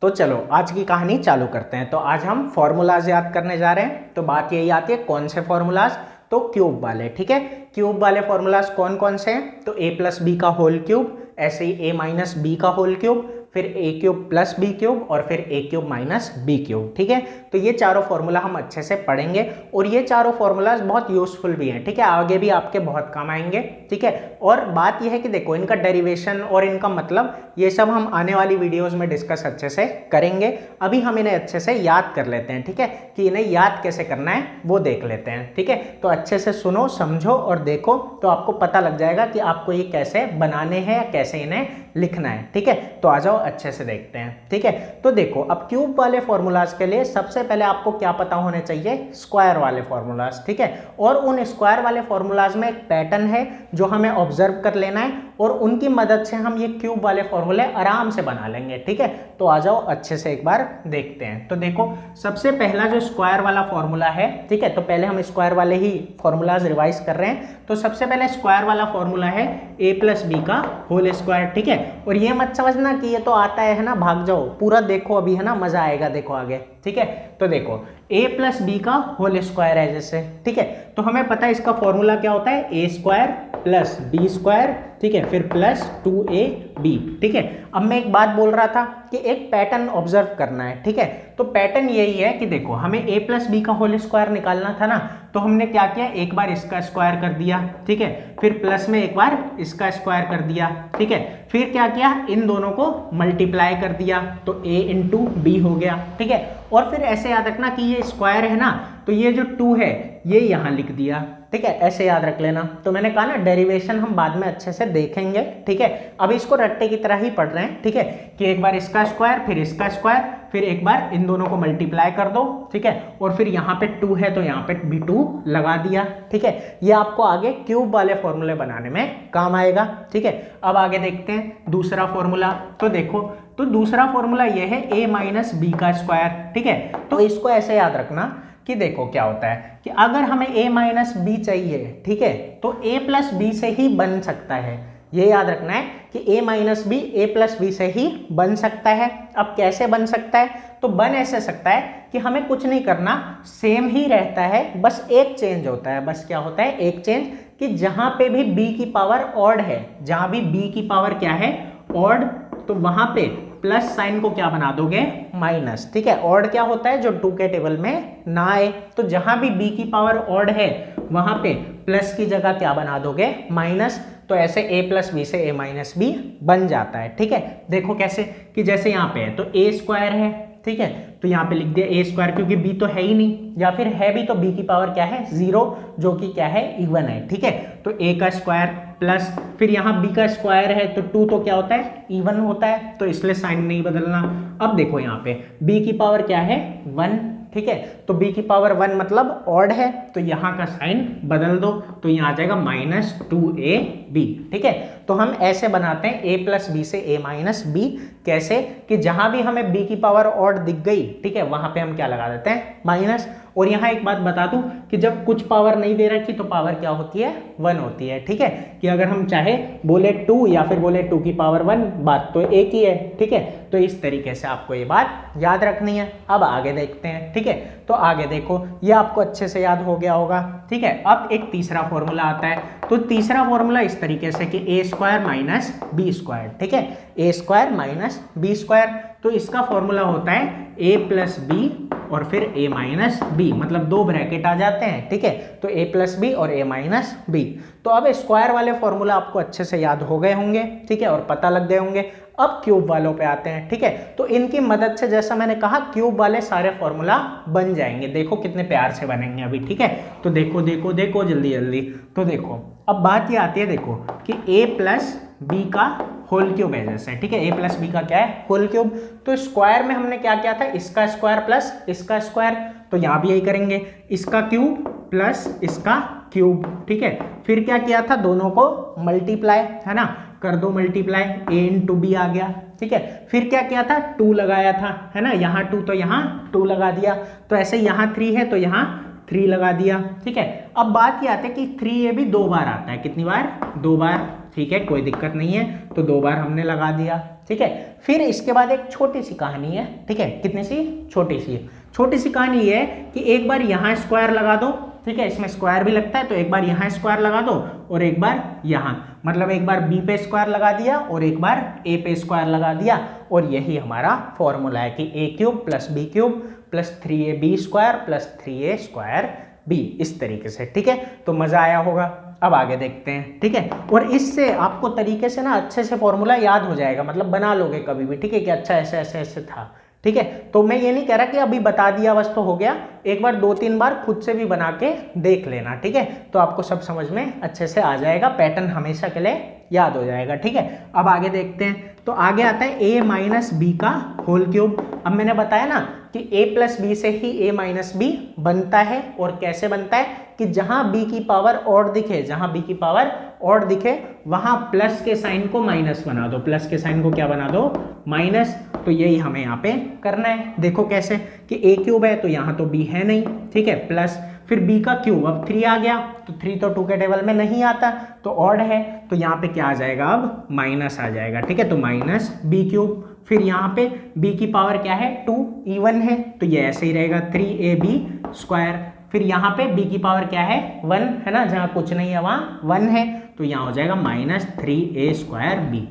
तो चलो आज की कहानी चालू करते हैं। तो आज हम फॉर्मूलाज याद करने जा रहे हैं। तो बात यही आती है कौन से फॉर्मूलाज, तो क्यूब वाले। ठीक है, क्यूब वाले फॉर्मूलाज कौन कौन से हैं, तो a प्लस बी का होल क्यूब, ऐसे ही a माइनस बी का होल क्यूब, फिर a cube plus B cube और फिर a cube minus B cube. ठीक है, तो ये चारों फॉर्मूला हम अच्छे से पढ़ेंगे और ये चारों फॉर्मूलाज बहुत यूजफुल भी हैं। ठीक है, आगे भी आपके बहुत काम आएंगे। ठीक है, और बात यह है कि देखो इनका डेरिवेशन और इनका मतलब ये सब हम आने वाली वीडियोस में डिस्कस अच्छे से करेंगे। अभी हम इन्हें अच्छे से याद कर लेते हैं। ठीक है, कि इन्हें याद कैसे करना है वो देख लेते हैं। ठीक है, तो अच्छे से सुनो, समझो और देखो, तो आपको पता लग जाएगा कि आपको ये कैसे बनाने हैं या कैसे इन्हें लिखना है। ठीक है, तो आ जाओ अच्छे से देखते हैं। ठीक है, तो देखो अब क्यूब वाले फॉर्मूलाज के लिए सबसे पहले आपको क्या पता होने चाहिए, स्क्वायर वाले फॉर्मूलाज। ठीक है, और उन स्क्वायर वाले फॉर्मूलाज में एक पैटर्न है जो हमें ऑब्जर्व कर लेना है और उनकी मदद से हम ये क्यूब वाले फॉर्मूले आराम से बना लेंगे। ठीक है, तो आ जाओ अच्छे से एक बार देखते हैं। तो देखो सबसे पहला जो स्क्वायर वाला फॉर्मूला है, ठीक है, तो पहले हम स्क्वायर वाले ही फॉर्मूलाज रिवाइज कर रहे हैं। तो सबसे पहले स्क्वायर वाला फॉर्मूला है a प्लस बी का होल स्क्वायर। ठीक है, और ये मत समझना कि ये तो आता है ना, भाग जाओ, पूरा देखो अभी, है ना, मजा आएगा, देखो आगे। ठीक है, तो देखो a प्लस बी का होल स्क्वायर है जैसे। ठीक है, तो हमें पता है इसका फॉर्मूला क्या होता है, a square plus B square, ठीक है, फिर प्लस 2ab। ठीक है, अब मैं एक बात बोल रहा था कि एक पैटर्न ऑब्जर्व करना है। ठीक है, तो पैटर्न यही है कि देखो हमें a प्लस बी का होल स्क्वायर निकालना था ना, तो हमने क्या किया, एक बार इसका स्क्वायर कर दिया। ठीक है, फिर प्लस में एक बार इसका स्क्वायर कर दिया। ठीक है, फिर क्या किया, इन दोनों को मल्टीप्लाई कर दिया, तो a इंटू बी हो गया। ठीक है, और फिर ऐसे याद रखना कि ये स्क्वायर है ना, तो ये जो 2 है ये यहाँ लिख दिया। ठीक है, ऐसे याद रख लेना। तो मैंने कहा ना डेरिवेशन हम बाद में अच्छे से देखेंगे। ठीक है, अब इसको रट्टे की तरह ही पढ़ रहे हैं। ठीक है, कि एक बार इसका स्क्वायर फिर इसका स्क्वायर फिर एक बार इन दोनों को मल्टीप्लाई कर दो। ठीक है, और फिर यहाँ पे 2 है तो यहाँ पे भी 2 लगा दिया। ठीक है, ये आपको आगे क्यूब वाले फॉर्मूले बनाने में काम आएगा। ठीक है, अब आगे देखते हैं दूसरा फॉर्मूला। तो देखो, तो दूसरा फॉर्मूला ये है a माइनस बी का स्क्वायर। ठीक है, तो इसको ऐसे याद रखना कि देखो क्या होता है कि अगर हमें a माइनस बी चाहिए, ठीक है, तो a प्लस बी से ही बन सकता है। ये याद रखना है कि a minus B a plus B से ही बन सकता है। अब कैसे बन सकता है, तो बन ऐसे सकता है कि हमें कुछ नहीं करना, सेम ही रहता है, बस एक चेंज होता है। बस क्या होता है, एक चेंज, कि जहां पे भी b की पावर ऑड है, जहां भी b की पावर क्या है, ऑड, तो वहां पे प्लस साइन को क्या बना दोगे, माइनस। ठीक है, ऑड क्या होता है, जो 2 के टेबल में ना आए, तो जहां भी b की पावर ऑड है वहां पे प्लस की जगह क्या बना दोगे, माइनस। तो ऐसे a प्लस बी से a माइनस बी बन जाता है। ठीक है, देखो कैसे, कि जैसे यहाँ पे है तो a स्क्वायर है। ठीक है, तो यहाँ पे लिख दिया a स्क्वायर, क्योंकि b तो है ही नहीं, या फिर है भी तो b की पावर क्या है, 0, जो कि क्या है, इवन है। ठीक है, तो a का स्क्वायर प्लस फिर यहाँ b का स्क्वायर है तो 2 तो क्या होता है, इवन होता है, तो इसलिए साइन नहीं बदलना। अब देखो यहाँ पे b की पावर क्या है, 1। ठीक है, तो b की पावर 1 मतलब ऑड है, तो यहाँ का साइन बदल दो, तो यहाँ आ जाएगा माइनस 2ab। ठीक है, तो हम ऐसे बनाते हैं a प्लस बी से a माइनस बी। कैसे, कि जहां भी हमें b की पावर ऑड दिख गई, ठीक है, वहां पे हम क्या लगा देते हैं, माइनस। और यहाँ एक बात बता दूं कि जब कुछ पावर नहीं दे रखी तो पावर क्या होती है, 1 होती है। ठीक है, कि अगर हम चाहे बोले 2 या फिर बोले 2 की पावर 1, बात तो एक ही है। ठीक है, तो इस तरीके से आपको ये बात याद रखनी है। अब आगे देखते हैं। ठीक है, तो आगे देखो, ये आपको अच्छे से याद हो गया होगा। ठीक है, अब एक तीसरा फॉर्मूला आता है। तो तीसरा फॉर्मूला इस तरीके से कि a square minus B square. ठीक है, a square minus B square, तो इसका फॉर्मूला होता है a प्लस बी और फिर a माइनस बी, मतलब 2 ब्रैकेट आ जाते हैं। ठीक है, तो a प्लस बी और a माइनस बी। तो अब स्क्वायर वाले फॉर्मूला आपको अच्छे से याद हो गए होंगे। ठीक है, और पता लग गए होंगे। अब क्यूब वालों पे आते हैं। ठीक है, तो इनकी मदद से जैसा मैंने कहा क्यूब वाले सारे फॉर्मूला बन जाएंगे। देखो कितने प्यार से बनेंगे अभी। ठीक है, तो देखो देखो देखो जल्दी जल्दी। तो देखो अब बात ये आती है, देखो कि a प्लस बी का होल क्यूब है जैसे। ठीक है, a प्लस बी का क्या है, होल क्यूब। तो स्क्वायर में हमने क्या किया था, इसका स्क्वायर प्लस इसका स्क्वायर, तो यहाँ भी यही करेंगे, इसका क्यूब प्लस इसका क्यूब। ठीक है, फिर क्या किया था, दोनों को मल्टीप्लाई, है ना, कर दो मल्टीप्लाई, a इंटू बी आ गया। ठीक है, फिर क्या किया था, 2 लगाया था, है ना, यहाँ 2 तो यहाँ 2 लगा दिया, तो ऐसे यहाँ 3 है तो यहाँ 3 लगा दिया। ठीक है, अब बात ये आती है कि 3a भी 2 बार आता है, कितनी बार, 2 बार। ठीक है, कोई दिक्कत नहीं है, तो 2 बार हमने लगा दिया, ठीक है। फिर इसके बाद एक छोटी सी कहानी है, ठीक है, कितनी सी, छोटी सी कहानी ये है कि एक बार यहाँ स्क्वायर लगा दो, ठीक है, इसमें स्क्वायर भी लगता है, तो एक बार यहाँ स्क्वायर लगा दो और एक बार यहाँ, मतलब एक बार b पे स्क्वायर लगा दिया और एक बार a पे स्क्वायर लगा दिया, और यही हमारा फॉर्मूला है कि a cube plus b cube plus 3ab square plus 3a square b, इस तरीके से, ठीक है। तो मज़ा आया होगा। अब आगे देखते हैं, ठीक है। और इससे आपको तरीके से ना अच्छे से फॉर्मूला याद हो जाएगा, मतलब बना लोगे कभी भी, ठीक है, कि अच्छा ऐसे ऐसे ऐसे था, ठीक है। तो मैं ये नहीं कह रहा कि अभी बता दिया बस तो हो गया, एक बार 2-3 बार खुद से भी बना के देख लेना, ठीक है, तो आपको सब समझ में अच्छे से आ जाएगा, पैटर्न हमेशा के लिए याद हो जाएगा, ठीक है। अब आगे देखते हैं, तो आगे आता है a माइनस बी का होल क्यूब। अब मैंने बताया ना कि a प्लस बी से ही a माइनस बी बनता है, और कैसे बनता है कि जहां b की पावर ऑड दिखे, जहां b की पावर ऑड दिखे वहां प्लस के साइन को माइनस बना दो, प्लस के साइन को क्या बना दो, माइनस। तो यही हमें यहाँ पे करना है। देखो कैसे कि a क्यूब है तो यहाँ तो b है नहीं, ठीक है, प्लस फिर b का क्यूब, अब 3 आ गया, तो 3 तो 2 के टेबल में नहीं आता, तो ऑड है, तो यहाँ पे क्या आ जाएगा, अब माइनस आ जाएगा, ठीक है, तो माइनस b क्यूब। फिर यहाँ पे b की पावर क्या है, 2 इवन है, तो ये ऐसे ही रहेगा 3ab स्क्वायर। फिर यहाँ पे b की पावर क्या है, 1 है ना, जहाँ कुछ नहीं है वहाँ 1 है, तो यहाँ हो जाएगा माइनस 3a स्क्वायर b।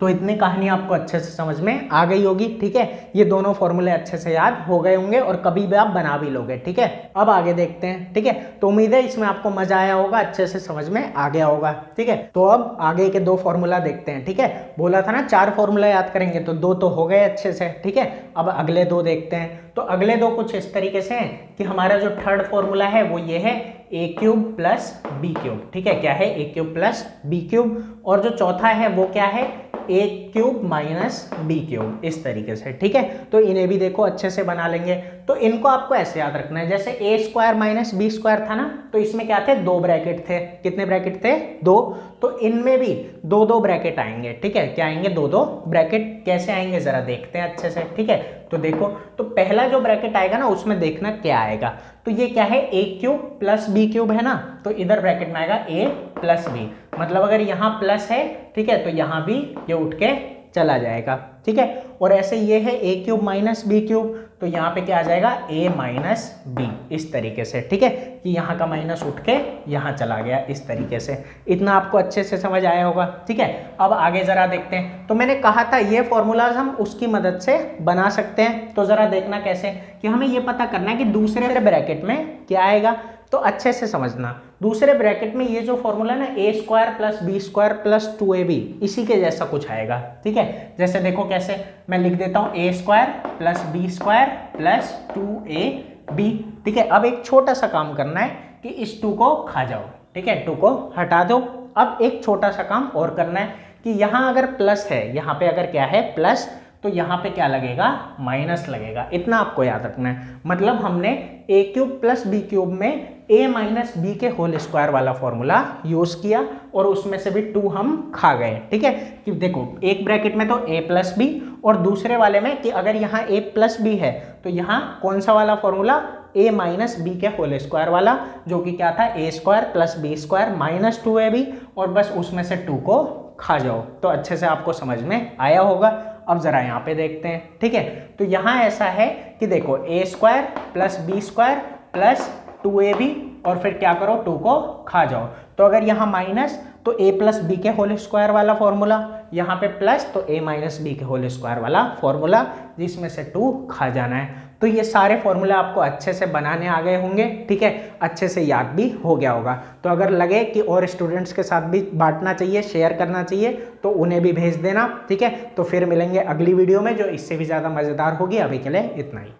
तो इतनी कहानी आपको अच्छे से समझ में आ गई होगी, ठीक है, ये दोनों फॉर्मूले अच्छे से याद हो गए होंगे और कभी भी आप बना भी लोगे, ठीक है। अब आगे देखते हैं, ठीक है, तो उम्मीद है इसमें आपको मजा आया होगा, अच्छे से समझ में आ गया होगा, ठीक है। तो अब आगे के 2 फॉर्मूला देखते हैं, ठीक है, बोला था ना 4 फॉर्मूला याद करेंगे, तो 2 तो हो गए अच्छे से, ठीक है। अब अगले 2 देखते हैं, तो अगले 2 कुछ इस तरीके से हैं कि हमारा जो थर्ड फॉर्मूला है वो ये है a cube plus b cube, ठीक है, क्या है, a cube plus b cube, और जो चौथा है वो क्या है, a cube minus b cube, इस तरीके से, ठीक है। तो इन्हें भी देखो अच्छे से बना लेंगे। तो इनको आपको ऐसे याद रखना है, जैसे a square minus b square था ना, तो इसमें क्या थे, 2 ब्रैकेट थे, कितने ब्रैकेट थे, 2, तो इनमें भी 2-2 ब्रैकेट आएंगे, ठीक है, क्या आएंगे, 2-2 ब्रैकेट। कैसे आएंगे जरा देखते हैं अच्छे से, ठीक है। तो देखो, तो पहला जो ब्रैकेट आएगा ना उसमें देखना क्या आएगा, तो ये क्या है, a cube plus b cube है ना, तो इधर ब्रैकेट में आएगा a प्लस b, मतलब अगर यहाँ प्लस है, ठीक है, तो यहाँ भी ये उठ के चला जाएगा, ठीक है। और ऐसे ये है a cube minus b cube, तो यहाँ पे क्या आ जाएगा, a माइनस b, इस तरीके से, ठीक है, कि यहाँ का माइनस उठ के यहाँ चला गया, इस तरीके से। इतना आपको अच्छे से समझ आया होगा, ठीक है। अब आगे जरा देखते हैं, तो मैंने कहा था ये फॉर्मूलाज हम उसकी मदद से बना सकते हैं, तो जरा देखना कैसे, कि हमें ये पता करना है कि दूसरे ब्रैकेट में क्या आएगा। तो अच्छे से समझना, दूसरे ब्रैकेट में ये जो फॉर्मूला है ना, a square plus b square plus 2ab, इसी के जैसा कुछ आएगा, ठीक है। जैसे देखो कैसे, मैं लिख देता हूँ a square plus b square plus 2ab, ठीक है। अब एक छोटा सा काम करना है कि इस 2 को खा जाओ, ठीक है, 2 को हटा दो। अब एक छोटा सा काम और करना है कि यहाँ अगर प्लस है, यहाँ पे अगर क्या है, प्लस, तो यहाँ पे क्या लगेगा, माइनस लगेगा, इतना आपको याद रखना है। मतलब हमने a cube plus b cube में a माइनस बी के होल स्क्वायर वाला फॉर्मूला यूज किया और उसमें से भी 2 हम खा गए, ठीक है। कि देखो एक ब्रैकेट में तो a प्लस बी और दूसरे वाले में कि अगर यहाँ a प्लस बी है तो यहाँ कौन सा वाला फॉर्मूला, a माइनस बी के होल स्क्वायर वाला, जो कि क्या था, a square plus B square minus 2ab, और बस उसमें से 2 को खा जाओ। तो अच्छे से आपको समझ में आया होगा। अब जरा यहाँ पे देखते हैं, ठीक है। तो यहाँ ऐसा है कि देखो a square plus B square plus 2ab, और फिर क्या करो, 2 को खा जाओ। तो अगर यहाँ माइनस तो a प्लस बी के होल स्क्वायर वाला फॉर्मूला, यहाँ पे प्लस तो a माइनस बी के होल स्क्वायर वाला फॉर्मूला, जिसमें से 2 खा जाना है। तो ये सारे फॉर्मूले आपको अच्छे से बनाने आ गए होंगे, ठीक है, अच्छे से याद भी हो गया होगा। तो अगर लगे कि और स्टूडेंट्स के साथ भी बांटना चाहिए, शेयर करना चाहिए, तो उन्हें भी भेज देना, ठीक है। तो फिर मिलेंगे अगली वीडियो में जो इससे भी ज़्यादा मज़ेदार होगी। अभी के लिए इतना ही।